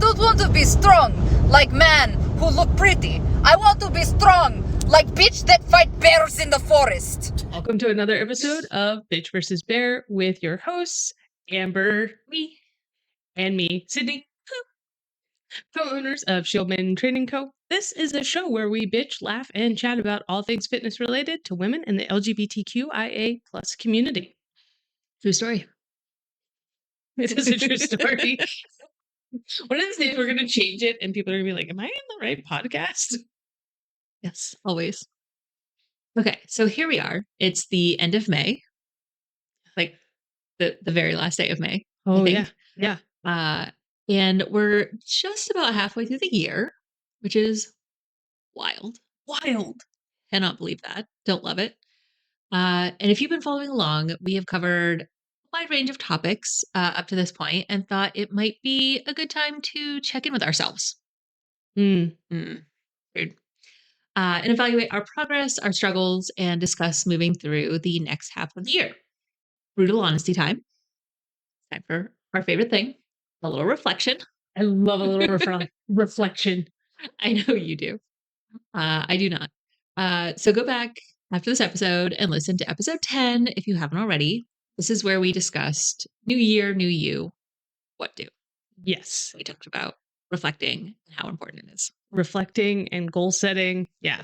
don't want to be strong like man who look pretty. I want to be strong like bitch that fight bears in the forest. Welcome to another episode of Bitch vs. Bear with your hosts, Amber, me, and me, Sydney, co-owners of Shieldman Training Co. This is a show where we bitch, laugh, and chat about all things fitness related to women in the LGBTQIA plus community. True story. It is a true story. One of these days we're going to change it and people are going to be like, am I in the right podcast? Yes, always. Okay, so here we are. It's the end of May, like the very last day of May. Oh, I think. yeah. And we're just about halfway through the year, which is wild. Wild. Cannot believe that. Don't love it. And if you've been following along, we have covered a wide range of topics up to this point and thought it might be a good time to check in with ourselves. Weird. And evaluate our progress, our struggles, and discuss moving through the next half of the year. Brutal honesty time. Time for our favorite thing, a little reflection. I love a little reflection. I know you do. I do not. So go back after this episode and listen to episode 10 if you haven't already. This is where we discussed New Year, New You, what do. Yes. We talked about reflecting and how important it is. Reflecting and goal setting. Yeah.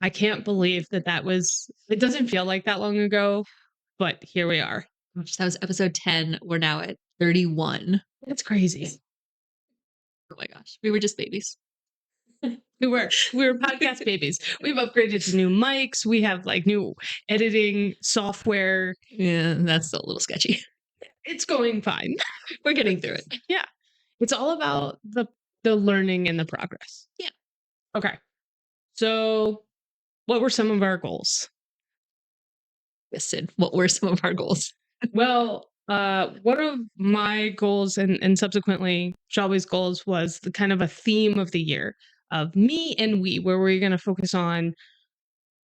I can't believe that it doesn't feel like that long ago, but here we are. That was episode 10. We're now at 31. That's crazy. Oh my gosh. We were just babies. We were podcast babies. We've upgraded to new mics. We have like new editing software. Yeah, that's still a little sketchy. It's going fine. We're getting through it. Yeah. It's all about the learning and the progress. Yeah. Okay. So what were some of our goals? Yes, Sid, what were some of our goals? Well, one of my goals and subsequently Shelby's goals was the kind of a theme of the year of me and we, where we're going to focus on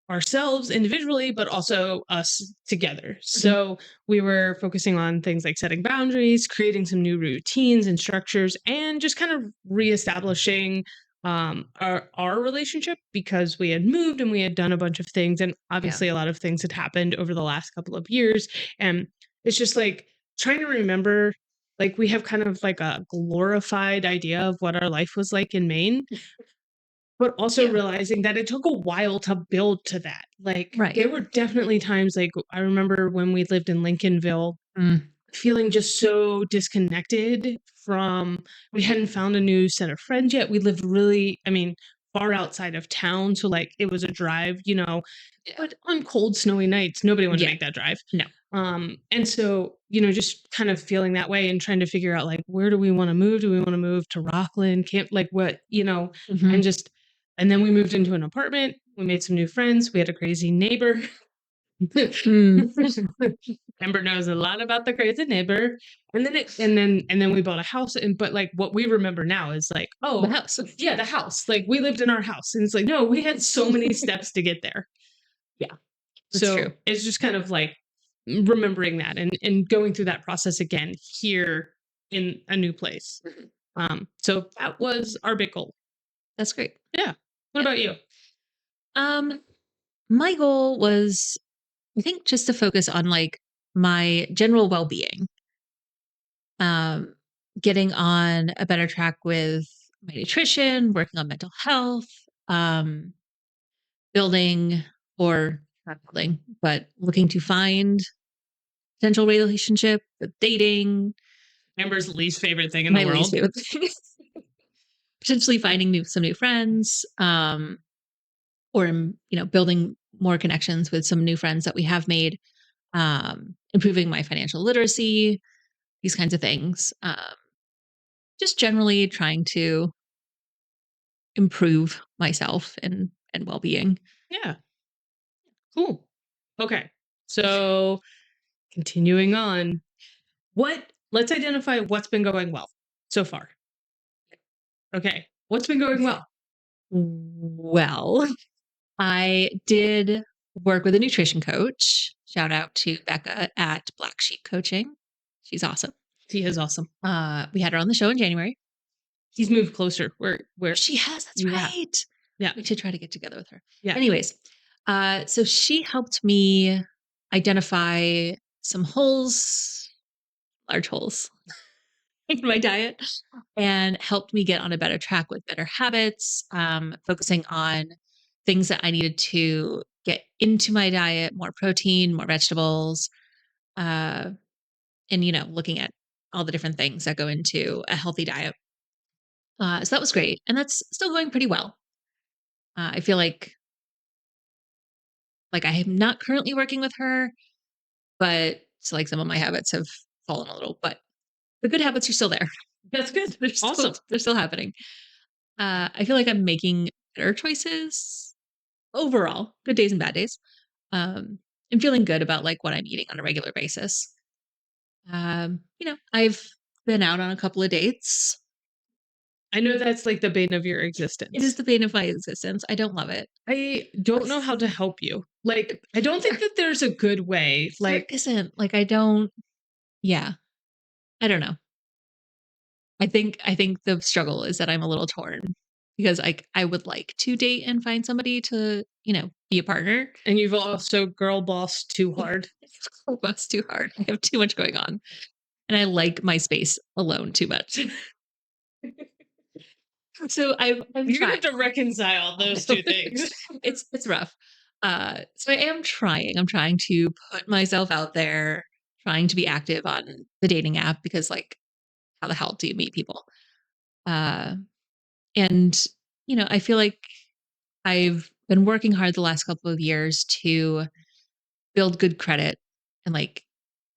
ourselves individually, but also us together. So we were focusing on things like setting boundaries, creating some new routines and structures, and just kind of reestablishing our relationship, because we had moved and we had done a bunch of things, and obviously a lot of things had happened over the last couple of years. And it's just like trying to remember, like we have kind of like a glorified idea of what our life was like in Maine, but also realizing that it took a while to build to that. Like there were definitely times, like I remember when we lived in Lincolnville, feeling just so disconnected from, we hadn't found a new set of friends yet. We lived really, far outside of town. So like it was a drive, but on cold, snowy nights, nobody wanted to make that drive. No. And so, just kind of feeling that way and trying to figure out like, where do we want to move? Do we want to move to Rockland? Camp? Like what, and then we moved into an apartment. We made some new friends. We had a crazy neighbor. Amber knows a lot about the crazy neighbor. And then we bought a house. But like what we remember now is like, oh, the house. Yeah, the house. Like we lived in our house. And it's like, no, we had so many steps to get there. Yeah. So true. It's just kind of like remembering that and going through that process again here in a new place. So that was our big goal. That's great. Yeah. What about you? My goal was, I think, just to focus on like my general well-being. Getting on a better track with my nutrition, working on mental health, building or not building, but looking to find potential relationship, dating. Amber's least favorite thing in the world. Least favorite thing. Potentially finding some new friends, or building more connections with some new friends that we have made, improving my financial literacy, these kinds of things. Just generally trying to improve myself and well-being. Yeah. Cool. Okay. So continuing on, let's identify what's been going well so far. Okay. What's been going well? Well, I did work with a nutrition coach. Shout out to Becca at Black Sheep Coaching. She's awesome. She is awesome. We had her on the show in January. he's moved closer where She has. That's you have. right. Yeah. We should try to get together with her. Yeah. Anyways, so she helped me identify some holes, large holes in my diet, and helped me get on a better track with better habits, focusing on things that I needed to get into my diet, more protein, more vegetables, uh, and, looking at all the different things that go into a healthy diet. So that was great. And that's still going pretty well. I feel like I am not currently working with her, but it's like some of my habits have fallen a little, but the good habits are still there. That's good. They're still, Awesome. they're still happening. I feel like I'm making better choices overall, good days and bad days. I'm feeling good about like what I'm eating on a regular basis. I've been out on a couple of dates. I know that's like the bane of your It existence. is the bane of my existence. I don't love it. I don't know how to help you. Like, I don't think that there's a good way. Like, There isn't. Like I don't. Yeah, I don't know. I think the struggle is that I'm a little torn because I would like to date and find somebody to be a partner. and you've also girl bossed too hard. That's too hard. I have too much going on, and I like my space alone too much. So I'm You're gonna trying. have to reconcile those two things. It's rough. So I am trying. I'm trying to put myself out there, trying to be active on the dating app because, like, how the hell do you meet people? Uh, and I feel like I've been working hard the last couple of years to build good credit and like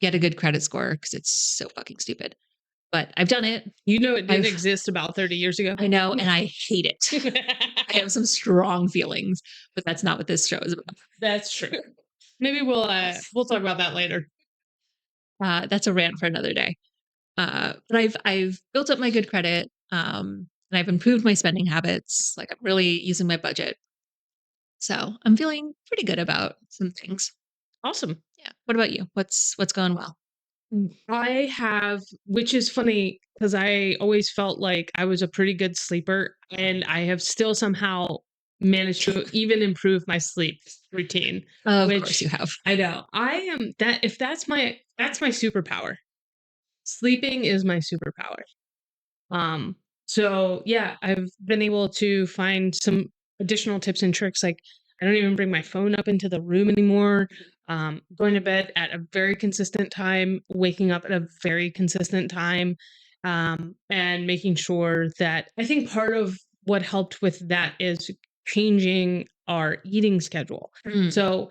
get a good credit score because it's so fucking stupid. But I've done it. You know, it didn't I've- exist about 30 years ago. I know, and I hate it. I have some strong feelings, but that's not what this show is about. That's true. Maybe we'll talk about that later. That's a rant for another day. But I've built up my good credit, and I've improved my spending habits. Like I'm really using my budget, so I'm feeling pretty good about some things. Awesome. Yeah. What about you? What's going well? I have, which is funny because I always felt like I was a pretty good sleeper, and I have still somehow managed to even improve my sleep routine. Of Which- course you have. I know I am that if that's my superpower. Sleeping is my superpower. So yeah, I've been able to find some additional tips and tricks. Like I don't even bring my phone up into the room anymore. Going to bed at a very consistent time, waking up at a very consistent time, and making sure that I think part of what helped with that is changing our eating schedule. Mm. So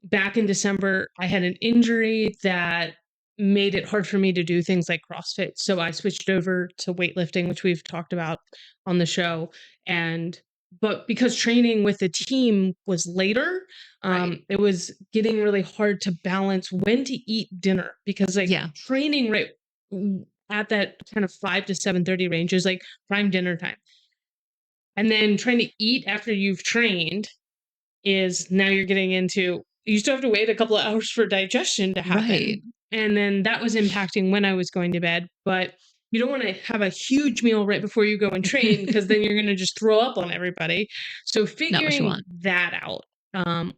back in December, I had an injury that made it hard for me to do things like CrossFit. So I switched over to weightlifting, which we've talked about on the show. But because training with the team was later, Right. it was getting really hard to balance when to eat dinner because like Yeah. training right at that kind of 5 to 7:30 range is like prime dinner time. And then trying to eat after you've trained is now you're getting into you still have to wait a couple of hours for digestion to happen. Right. And then that was impacting when I was going to bed. But you don't want to have a huge meal right before you go and train because then you're going to just throw up on everybody. So Not what you figuring want. that out,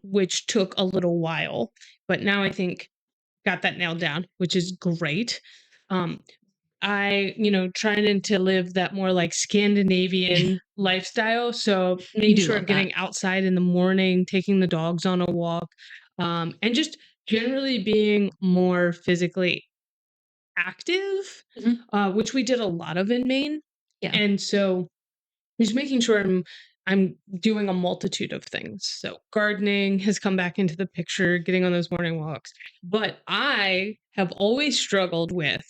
which took a little while, but now I think got that nailed down, which is great. I, trying to live that more like Scandinavian lifestyle. So making do sure I'm love getting that. outside in the morning, taking the dogs on a walk, and just generally being more physically active, Mhm. which we did a lot of in Maine. Yeah. And so just making sure I'm doing a multitude of things. So gardening has come back into the picture, getting on those morning walks. But I have always struggled with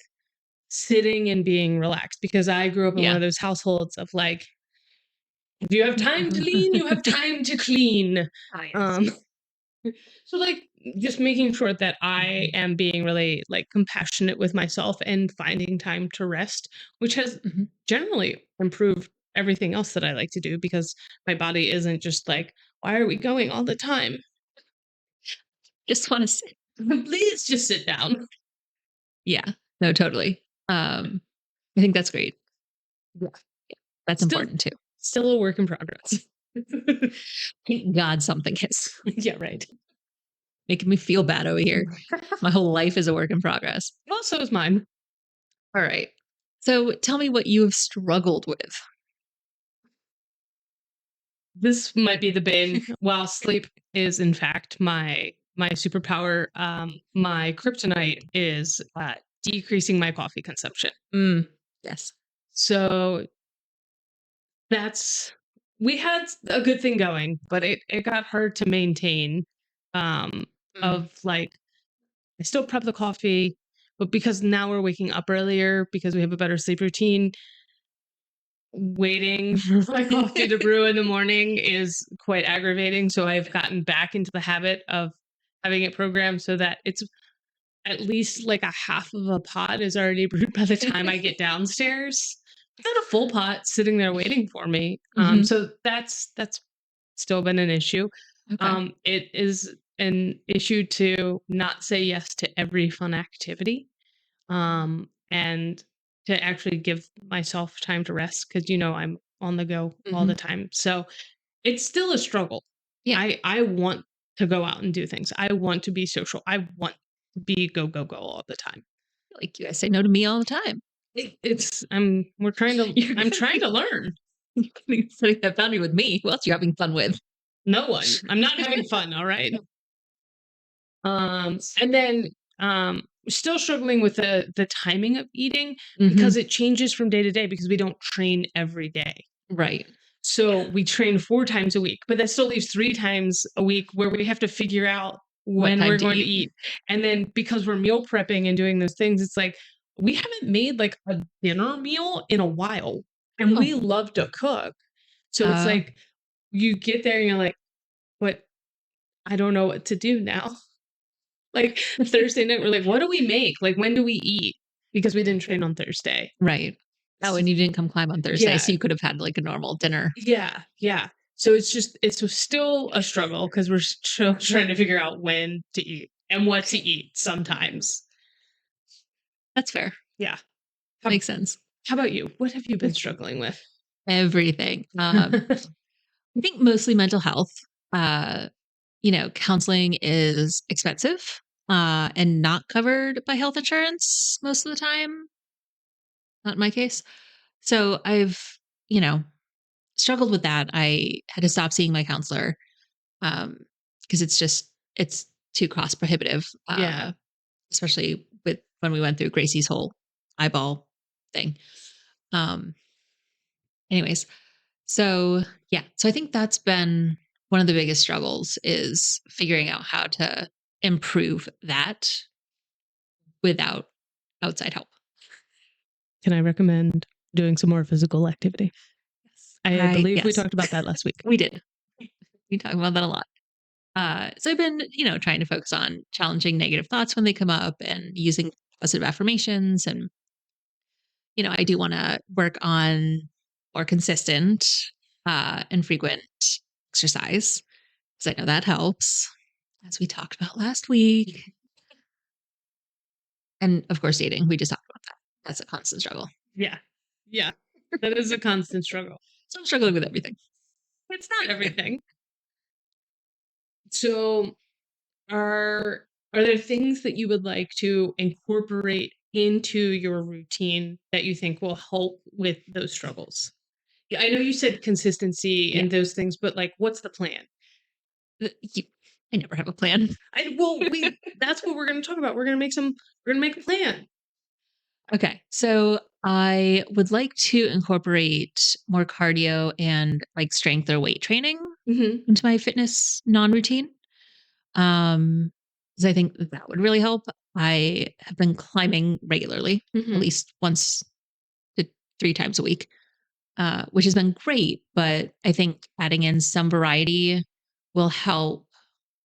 sitting and being relaxed because I grew up in one Yeah. of those households of like, if you have time to lean, you have time to clean. Um, so like just making sure that I am being really like compassionate with myself and finding time to rest, which has Mhm. generally improved everything else that I like to do because my body isn't just like, why are we going all the time? Just want to sit. Please just sit down. Yeah. No, totally. I think that's great. Yeah. That's Still- important too. Still a work in progress. Thank God something is Yeah, right. making me feel bad over here. My whole life is a work in progress. Well, so is mine. All right. So tell me what you have struggled with. This might be the bane. While sleep is in fact my superpower, my kryptonite is decreasing my coffee consumption. Yes. So we had a good thing going, but it got hard to maintain. Of like, I still prep the coffee, but because now we're waking up earlier because we have a better sleep routine, waiting for my coffee to brew in the morning is quite aggravating. So I've gotten back into the habit of having it programmed so that it's at least like a half of a pot is already brewed by the time I get downstairs. Not a full pot sitting there waiting for me. Mhm. So that's still been an issue. Okay. It is an issue to not say yes to every fun activity, and to actually give myself time to rest because I'm on the go all the time. So it's still a struggle. Yeah. I want to go out and do things. I want to be social. I want to be go go go all the time. Like you guys say no to me all the time. We're trying to You're I'm trying to learn. You're setting that boundary with me. Who else are you having fun with? No one. I'm not having fun, all right? And then still struggling with the timing of eating because it changes from day to day because we don't train every day. Right. So we train 4 times a week, but that still leaves 3 times a week where we have to figure out when time we're to going to eat. eat. And then because we're meal prepping and doing those things, it's like we haven't made like a dinner meal in a while. And we love to cook. So it's like you get there and you're like, but I don't know what to do now. Like Thursday night, we're like, what do we make? Like, when do we eat? Because we didn't train on Thursday. Right. Oh, and you didn't come climb on Thursday, Yeah. so you could have had like a normal dinner. Yeah. So it's still a struggle because we're still trying to figure out when to eat and what to eat sometimes. That's fair. Yeah. Makes sense. How about you? What have you been struggling with? Everything. I think mostly mental health. Counseling is expensive and not covered by health insurance most of the time. Not in my case. So I've, struggled with that. I had to stop seeing my counselor because it's too cost prohibitive. Yeah. Especially with when we went through Gracie's whole eyeball thing. Anyways, so yeah, so I think that's been one of the biggest struggles is figuring out how to improve that without outside help. Can I recommend doing some more physical activity? Yes. I believe we yes. talked about that last week. We did. We talked about that a lot. So I've been, trying to focus on challenging negative thoughts when they come up and using positive affirmations. And, I do want to work on more consistent and frequent exercise because I know that helps, as we talked about last week. And of course, dating. We just talked about that. That's a constant struggle. Yeah. That is a constant struggle. So I'm struggling with everything. It's not everything. So are there things that you would like to incorporate into your routine that you think will help with those struggles? Yeah, I know you said consistency and those things, but like, what's the plan? I never have a plan. That's what we're going to talk about. We're going to make a plan. Okay. So I would like to incorporate more cardio and like strength or weight training into my fitness non-routine. Because I think that would really help. I have been climbing regularly, at least once to 3 times a week, which has been great. But I think adding in some variety will help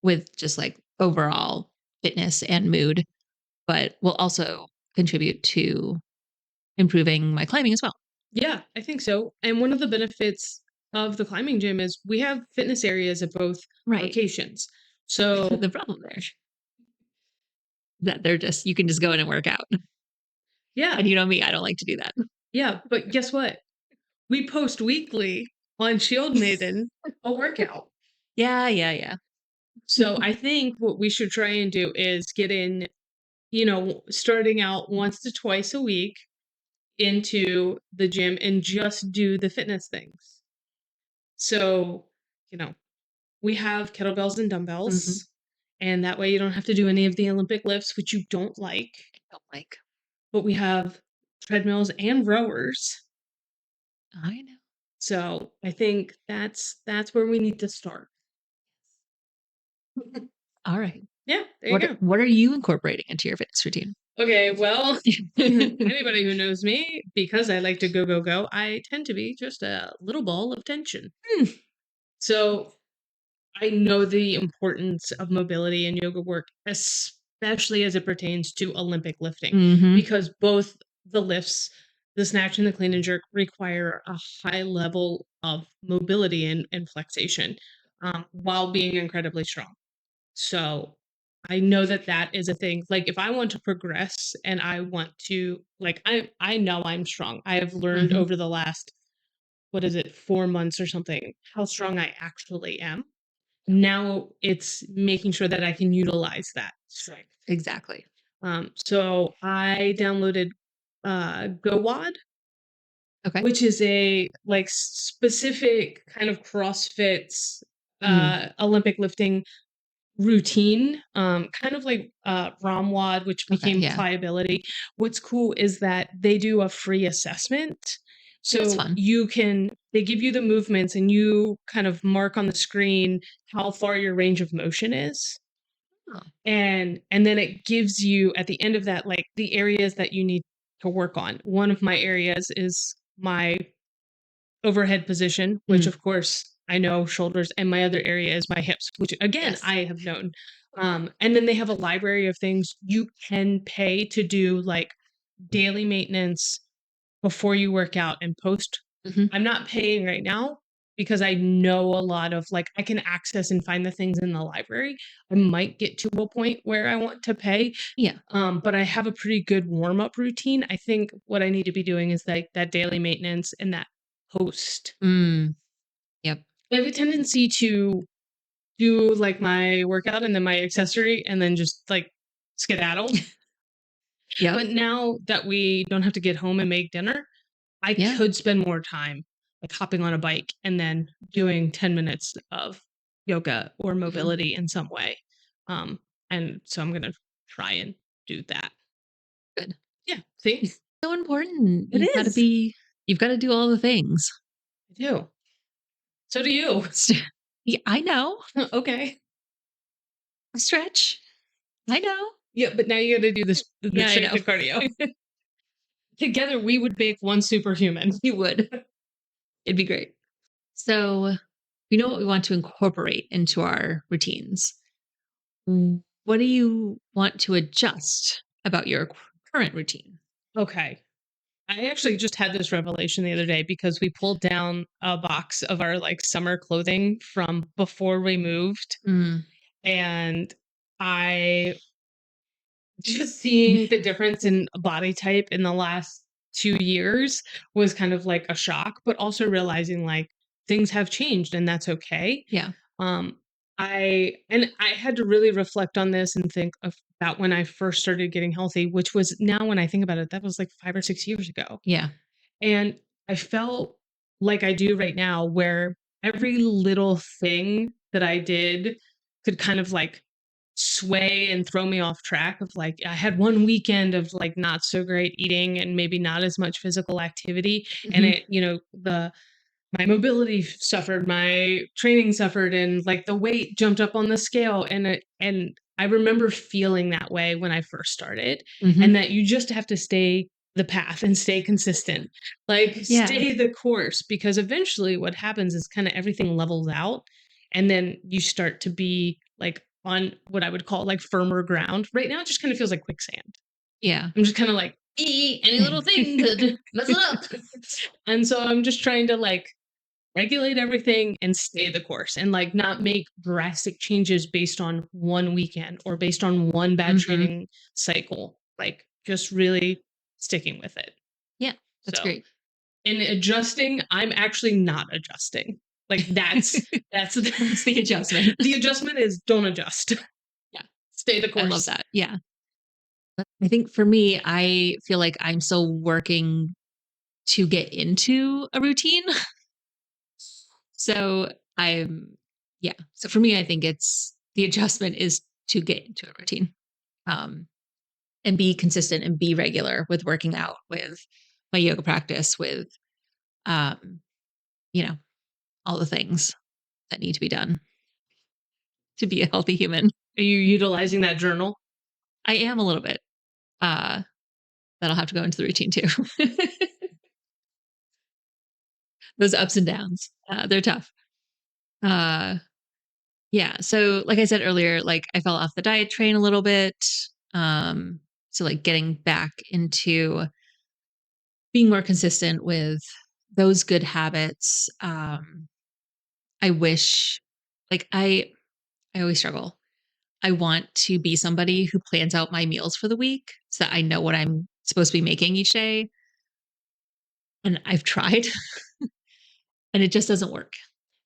with just like overall fitness and mood, but will also contribute to improving my climbing as well. Yeah, I think so. And one of the benefits of the climbing gym is we have fitness areas at both locations. So The problem there is that you can just go in and work out. yeah. And you know me, I don't like to do that. Yeah, but guess what? we post weekly on Shield Maiden a workout. Yeah. So I think what we should try and do is get in, starting out once to twice a week into the gym and just do the fitness things. So, you know, we have kettlebells and dumbbells, and that way you don't have to do any of the Olympic lifts, which you don't like. I don't like. But we have treadmills and rowers. I know. So I think that's where we need to start. All right. Yeah, there you go. What are you incorporating into your fitness routine? Okay, well, anybody who knows me, because I like to go, I tend to be just a little ball of tension. So I know the importance of mobility in yoga work, especially as it pertains to Olympic lifting, Mhm. because both the lifts, the snatch and the clean and jerk, require a high level of mobility and flexation while being incredibly strong. So I know that that is a thing. Like if I want to progress and I want to, like, I know I'm strong. I have learned Mhm. over the last, what is it, 4 months or something, how strong I actually am. Now it's making sure that I can utilize that strength. Exactly. So I downloaded GoWOD, Okay. which is a like specific kind of CrossFit Olympic lifting routine, kind of like ROMWOD, which Okay, became yeah. Pliability. What's cool is that they do a free assessment. That's So fun. they give you the movements and you kind of mark on the screen how far your range of motion is. Oh. And then it gives you at the end of that, like the areas that you need to work on. One of my areas is my overhead position, which of course I know shoulders, and my other area is my hips, which again Yes. I have known. And then they have a library of things you can pay to do, like daily maintenance before you work out and post. Mhm. I'm not paying right now because I know a lot of, like, I can access and find the things in the library. I might get to a point where I want to pay, Yeah. but I have a pretty good warm up routine. I think what I need to be doing is like that daily maintenance and that post. Yep. I have a tendency to do like my workout and then my accessory and then just like skedaddle. Yep. But now that we don't have to get home and make dinner, I Yeah. could spend more time like hopping on a bike and then doing 10 minutes of yoga or mobility in some way. And so I'm going to try and do that. Good. Yeah. See, So important. It is. You've got to do all the things. I do. So do you. Yeah, I know. Okay. Stretch. I know. Yeah, but now you got to do this the Yeah, I know. restricted cardio. Together, we would make one superhuman. You would. It'd be great. So, we know what we want to incorporate into our routines. What do you want to adjust about your current routine? Okay. I actually just had this revelation the other day because we pulled down a box of our like summer clothing from before we moved. And I just seeing the difference in body type in the last 2 years was kind of like a shock, but also realizing like things have changed and that's okay. Yeah. Um, I had to really reflect on this and think about when I first started getting healthy, which was, now when I think about it, that was like 5 or 6 years ago. Yeah. And I felt like I do right now, where every little thing that I did could kind of like sway and throw me off track of, like, I had one weekend of like not so great eating and maybe not as much physical activity. And it, my mobility suffered, my training suffered, and like the weight jumped up on the scale. And I remember feeling that way when I first started, and that you just have to stay the path and stay consistent, like Yeah. stay the course, because eventually what happens is kind of everything levels out, and then you start to be like on what I would call like firmer ground. Right now, it just kind of feels like quicksand. Yeah. I'm just kind of like, any little thing could mess it up. And so I'm just trying to like regulate everything and stay the course, and like not make drastic changes based on one weekend or based on one bad training cycle. Like just really sticking with it. Yeah. That's So great. in adjusting, I'm actually not adjusting. Like that's That's the adjustment. the adjustment is don't adjust. Yeah. Stay the I course. love that. Yeah. I think for me, I feel like I'm still working to get into a routine. So yeah. So for me, I think it's the adjustment is to get into a routine, um, and be consistent and be regular with working out, with my yoga practice, with, um, you know, all the things that need to be done to be a healthy human. Are you utilizing that journal? I am a little bit. Uh, that'll have to go into the routine too. Those ups and downs, they're tough. Uh, yeah. So, like I said earlier, like I fell off the diet train a little bit. So like getting back into being more consistent with those good habits. I wish, like I always struggle. I want to be somebody who plans out my meals for the week so that I know what I'm supposed to be making each day. And I've tried and it just doesn't work.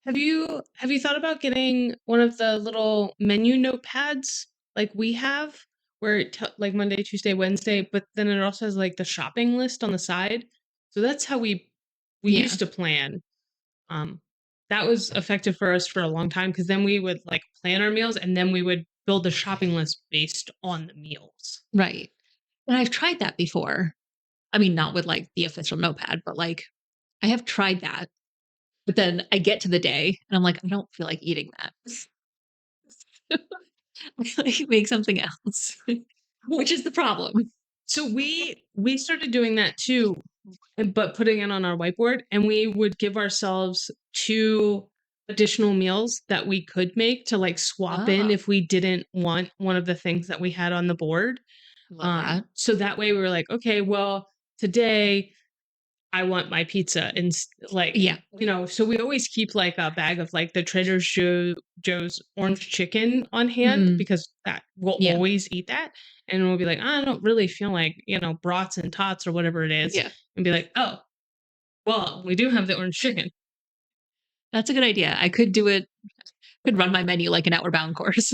Have you thought about getting one of the little menu notepads like we have, where like Monday, Tuesday, Wednesday, but then it also has like the shopping list on the side. So that's how we Yeah. used to plan. Um, that was effective for us for a long time because then we would like plan our meals and then we would build the shopping list based on the meals. Right. And I've tried that before. I mean, not with like the official notepad, but like I have tried that. But then I get to the day and I'm like, I don't feel like eating that. I like make something else, which is the problem. So we started doing that too, but putting it on our whiteboard, and we would give ourselves 2 additional meals that we could make to like swap in Ah, if we didn't want one of the things that we had on the board. love that. So that way we were like, okay, well, today I want my pizza and like, Yeah. so we always keep like a bag of like the Joe's orange chicken on hand Mm, because that we'll yeah. always eat that. And we'll be like, I don't really feel like, brats and tots or whatever it is. Yeah. And be like, oh, well, we do have the orange chicken. That's a good idea. I could do it, could run my menu like an Outward Bound course.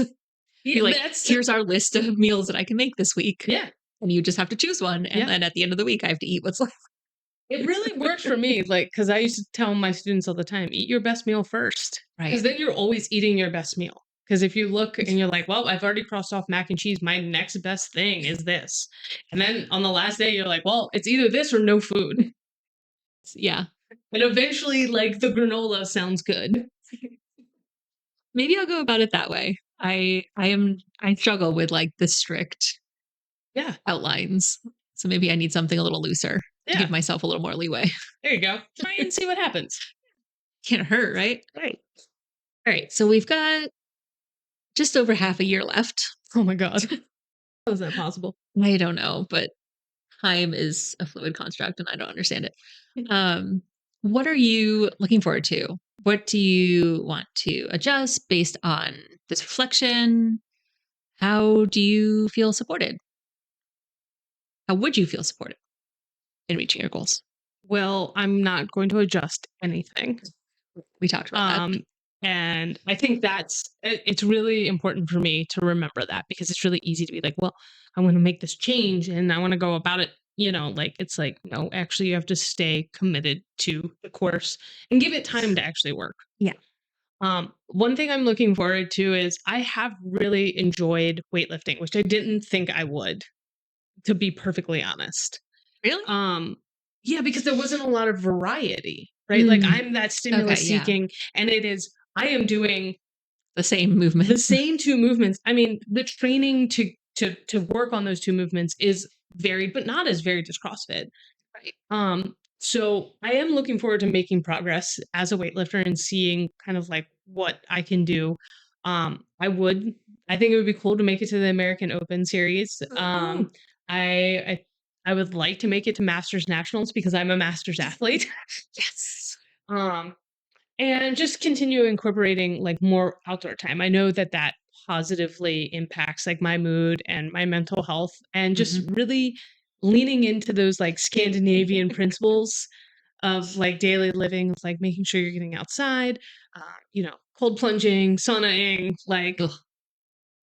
Be Yeah, like, here's our list of meals that I can make this week. yeah. And you just have to choose one. And Yeah. then at the end of the week, I have to eat what's left. It really works for me. Like, because I used to tell my students all the time, eat your best meal first. Because Right. then you're always eating your best meal. Because if you look and you're like, well, I've already crossed off mac and cheese. My next best thing is this. And then on the last day, you're like, well, it's either this or no food. Yeah. And eventually, like, the granola sounds good. Maybe I'll go about it that way. I struggle with like the strict Yeah. outlines. So maybe I need something a little looser to Yeah. give myself a little more leeway. There you go. Try and see what happens. Can't hurt, right? Right. All right. So we've got just over half a year left. Oh my God. How is that possible? I don't know, but time is a fluid construct and I don't understand it. What are you looking forward to? What do you want to adjust based on this reflection? How do you feel supported? How would you feel supported in reaching your goals? Well, I'm not going to adjust anything. We talked about that. And I think it's really important for me to remember that because it's really easy to be like, well, I want to make this change and I want to go about it, like it's like, no, actually you have to stay committed to the course and give it time to actually work. Yeah. One thing I'm looking forward to is I have really enjoyed weightlifting, which I didn't think I would, to be perfectly honest. Really? Yeah, because there wasn't a lot of variety, right? Like Mm, I'm that stimulus okay, yeah. seeking, and I am doing The same movement. the same 2 movements. I mean, the training to work on those 2 movements is varied, but not as varied as CrossFit. Right. So I am looking forward to making progress as a weightlifter and seeing kind of like what I can do. I think it would be cool to make it to the American Open series. Ooh. I I would like to make it to Masters Nationals because I'm a Masters athlete. Yes. And just continue incorporating like more outdoor time. I know that positively impacts like my mood and my mental health and just really leaning into those like Scandinavian principles of like daily living, of like making sure you're getting outside, cold plunging, saunaing, like Ugh.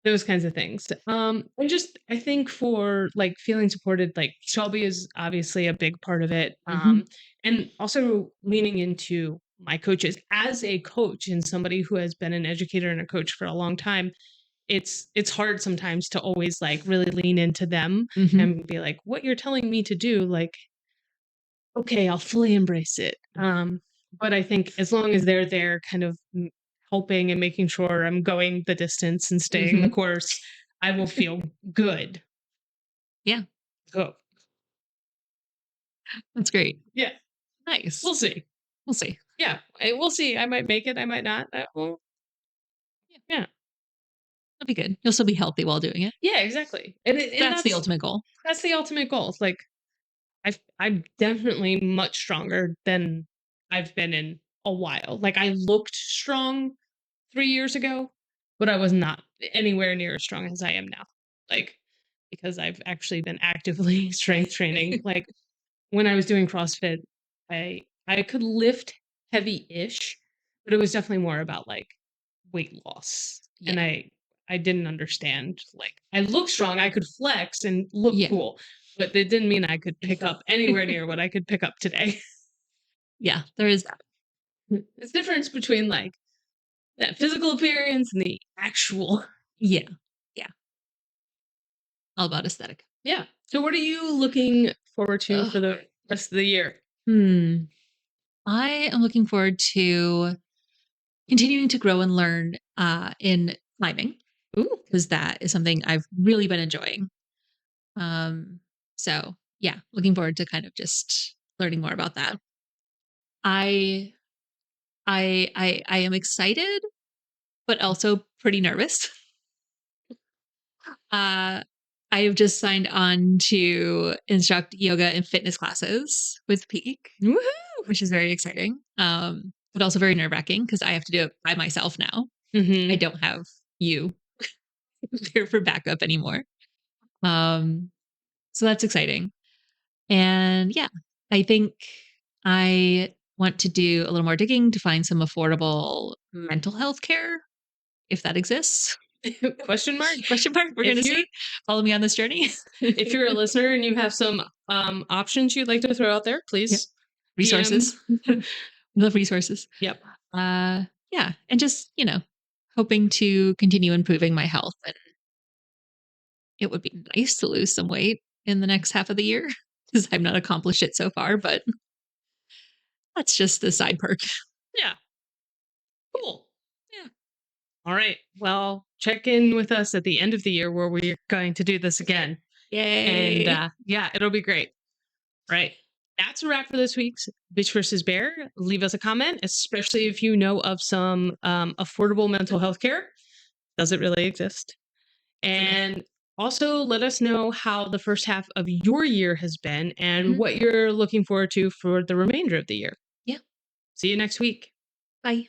those kinds of things. And just I think for like feeling supported, like Shelby is obviously a big part of it. And also leaning into my coaches as a coach and somebody who has been an educator and a coach for a long time. It's hard sometimes to always like really lean into them Mhm. and be like, what you're telling me to do, like, okay, I'll fully embrace it. But I think as long as they're there kind of helping and making sure I'm going the distance and staying the Mhm. course, I will feel good. Yeah. So, That's great. yeah, Nice. we'll see. We'll see. Yeah, we'll see. I might make it. I might not. Well, yeah, That'll be good. You'll still be healthy while doing it. yeah, exactly. And That's the ultimate goal. That's the ultimate goal. It's like I'm definitely much stronger than I've been in a while. Like I looked strong 3 years ago, but I was not anywhere near as strong as I am now. Like because I've actually been actively strength training. Like when I was doing CrossFit, I could lift heavy-ish, but it was definitely more about like weight loss. And Yeah. I didn't understand like I looked strong, I could flex and look Yeah. cool, but it didn't mean I could pick up anywhere near what I could pick up today. Yeah. There is that. There's a difference between like that physical appearance and the actual. Yeah. Yeah. All about aesthetic. Yeah. So what are you looking forward to for Ugh. the rest of the year? I am looking forward to continuing to grow and learn in climbing Ooh. because that is something I've really been enjoying. So yeah, looking forward to kind of just learning more about that. I I am excited, but also pretty nervous. Uh, I have just signed on to instruct yoga and fitness classes with Peak, Woohoo! which is very exciting. But also very nerve wracking because I have to do it by myself now. I Mm-hmm. don't have you there for backup anymore. So that's exciting. And yeah, I think I want to do a little more digging to find some affordable mental health care, if that exists. Question mark? Question mark. We're If going to you're- see. Follow me on this journey. If you're a listener and you have some options you'd like to throw out there, please. Resources. Love resources. Yep. Yeah. And just, hoping to continue improving my health. And it would be nice to lose some weight in the next half of the year because I've not accomplished it so far, but that's just the side perk. Yeah. Cool. Yeah. All right. Well, check in with us at the end of the year where we're going to do this again. Yay. And yeah, it'll be great. Right. That's a wrap for this week's Bitch versus Bear. Leave us a comment, especially if you know of some affordable mental health care. Does it really exist? And also let us know how the first half of your year has been and what you're looking forward to for the remainder of the year. Yeah. See you next week. Bye.